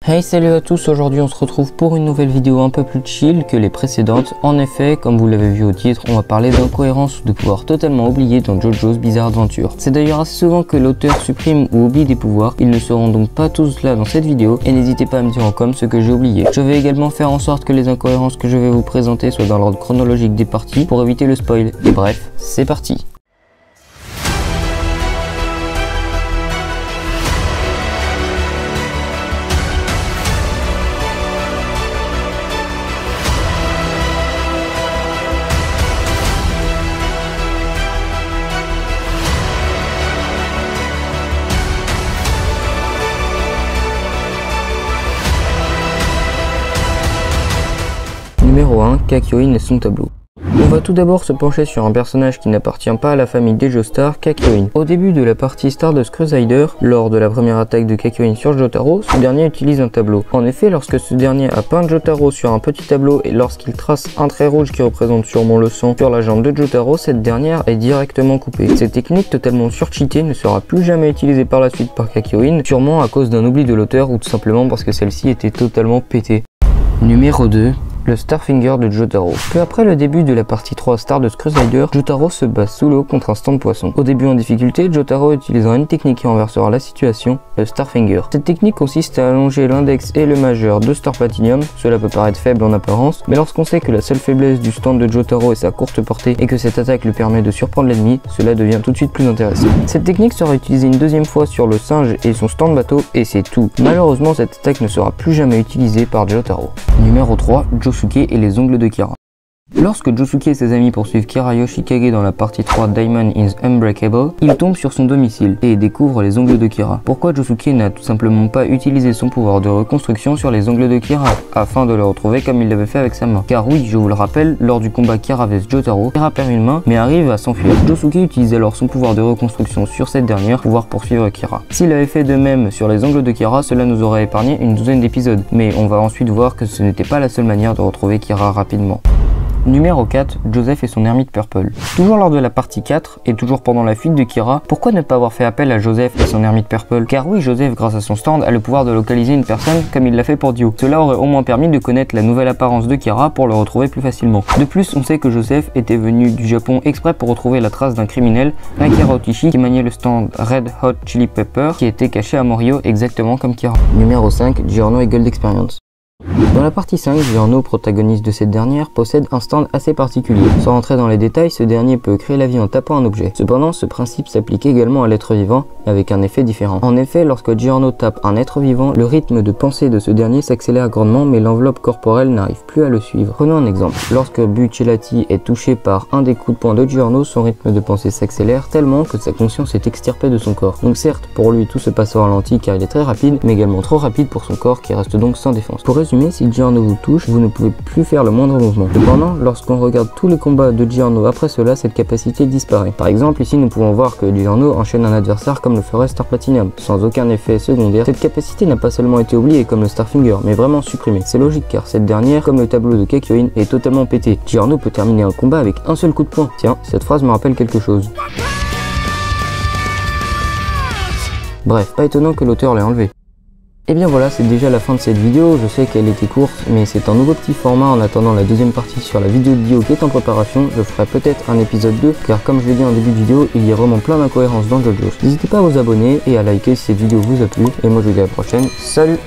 Hey, salut à tous, aujourd'hui on se retrouve pour une nouvelle vidéo un peu plus chill que les précédentes. En effet, comme vous l'avez vu au titre, on va parler d'incohérences ou de pouvoirs totalement oubliés dans JoJo's Bizarre Adventure. C'est d'ailleurs assez souvent que l'auteur supprime ou oublie des pouvoirs, ils ne seront donc pas tous là dans cette vidéo et n'hésitez pas à me dire en com ce que j'ai oublié. Je vais également faire en sorte que les incohérences que je vais vous présenter soient dans l'ordre chronologique des parties pour éviter le spoil. Et bref, c'est parti. Numéro 1, Kakyoin et son tableau. On va tout d'abord se pencher sur un personnage qui n'appartient pas à la famille des Joestar, Kakyoin. Au début de la partie Stardust Crusader, lors de la première attaque de Kakyoin sur Jotaro, ce dernier utilise un tableau. En effet, lorsque ce dernier a peint Jotaro sur un petit tableau et lorsqu'il trace un trait rouge qui représente sûrement le sang sur la jambe de Jotaro, cette dernière est directement coupée. Cette technique totalement surcheatée ne sera plus jamais utilisée par la suite par Kakyoin, sûrement à cause d'un oubli de l'auteur ou tout simplement parce que celle-ci était totalement pétée. Numéro 2. Le Starfinger de Jotaro. Peu après le début de la partie 3 Stardust Crusader, Jotaro se bat sous l'eau contre un stand poisson. Au début en difficulté, Jotaro utilisera une technique qui renversera la situation, le Starfinger. Cette technique consiste à allonger l'index et le majeur de Star Platinum. Cela peut paraître faible en apparence, mais lorsqu'on sait que la seule faiblesse du stand de Jotaro est sa courte portée et que cette attaque lui permet de surprendre l'ennemi, cela devient tout de suite plus intéressant. Cette technique sera utilisée une deuxième fois sur le singe et son stand bateau et c'est tout. Malheureusement, cette attaque ne sera plus jamais utilisée par Jotaro. Numéro 3, Josuke et les ongles de Kira. Lorsque Josuke et ses amis poursuivent Kira Yoshikage dans la partie 3 Diamond is Unbreakable, ils tombent sur son domicile et découvrent les ongles de Kira. Pourquoi Josuke n'a tout simplement pas utilisé son pouvoir de reconstruction sur les ongles de Kira afin de le retrouver comme il l'avait fait avec sa main? Car oui, je vous le rappelle, lors du combat Kira vs Jotaro, Kira perd une main mais arrive à s'enfuir. Josuke utilise alors son pouvoir de reconstruction sur cette dernière pour pouvoir poursuivre Kira. S'il avait fait de même sur les ongles de Kira, cela nous aurait épargné une douzaine d'épisodes. Mais on va ensuite voir que ce n'était pas la seule manière de retrouver Kira rapidement. Numéro 4, Joseph et son ermite Purple. Toujours lors de la partie 4, et toujours pendant la fuite de Kira, pourquoi ne pas avoir fait appel à Joseph et son ermite Purple? Car oui, Joseph, grâce à son stand, a le pouvoir de localiser une personne comme il l'a fait pour Dio. Cela aurait au moins permis de connaître la nouvelle apparence de Kira pour le retrouver plus facilement. De plus, on sait que Joseph était venu du Japon exprès pour retrouver la trace d'un criminel, Akira Otishi, qui maniait le stand Red Hot Chili Pepper, qui était caché à Morio exactement comme Kira. Numéro 5, Giorno et Gold Experience. Dans la partie 5, Giorno, protagoniste de cette dernière, possède un stand assez particulier. Sans rentrer dans les détails, ce dernier peut créer la vie en tapant un objet. Cependant, ce principe s'applique également à l'être vivant, avec un effet différent. En effet, lorsque Giorno tape un être vivant, le rythme de pensée de ce dernier s'accélère grandement, mais l'enveloppe corporelle n'arrive plus à le suivre. Prenons un exemple. Lorsque Buccellati est touché par un des coups de poing de Giorno, son rythme de pensée s'accélère tellement que sa conscience est extirpée de son corps. Donc certes, pour lui, tout se passe au ralenti car il est très rapide, mais également trop rapide pour son corps qui reste donc sans défense. Pour résumer, si Giorno vous touche, vous ne pouvez plus faire le moindre mouvement. Cependant, lorsqu'on regarde tous les combats de Giorno après cela, cette capacité disparaît. Par exemple, ici nous pouvons voir que Giorno enchaîne un adversaire comme le ferait Star Platinum, sans aucun effet secondaire. Cette capacité n'a pas seulement été oubliée comme le Starfinger, mais vraiment supprimée. C'est logique car cette dernière, comme le tableau de Kakyoin, est totalement pétée. Giorno peut terminer un combat avec un seul coup de poing. Tiens, cette phrase me rappelle quelque chose. Bref, pas étonnant que l'auteur l'ait enlevé. Et bien voilà, c'est déjà la fin de cette vidéo. Je sais qu'elle était courte, mais c'est un nouveau petit format en attendant la deuxième partie sur la vidéo de Dio qui est en préparation. Je ferai peut-être un épisode 2, car comme je l'ai dit en début de vidéo, il y a vraiment plein d'incohérences dans JoJo's. N'hésitez pas à vous abonner et à liker si cette vidéo vous a plu. Et moi je vous dis à la prochaine. Salut!